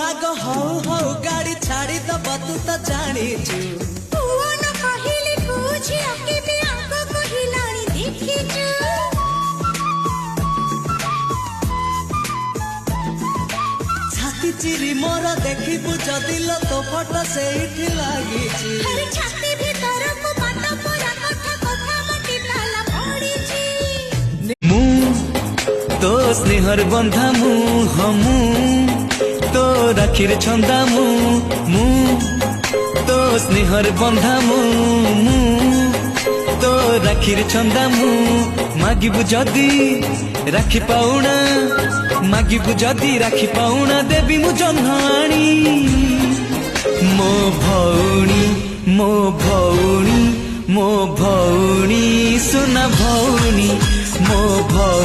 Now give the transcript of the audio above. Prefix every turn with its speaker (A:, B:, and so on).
A: आग हौ हौ गाड़ी छाड़ी दब तू तो जानिचु
B: पुआ न कहिले बुझी अके भी आग कहिलाणी देखिचु
A: छाती चिरी मोर देखिबु जदि लो तो फोटो सेठी लागिची
B: हर छाती भीतर को बात पूरा कथा मटी ताला पड़ीची
A: मु तो स्नेहर बंधा मु हमु तो राखिर छंदा मु तो स्नेहर बंधा मु तो राखिर छंदा मु मागिबु जदि राखी पाउना मागिबु जदि राखी पाउना देवी मु जन्हाणी मो भौणी मो भौणी मो भौणी सुना भौणी मो भौणी।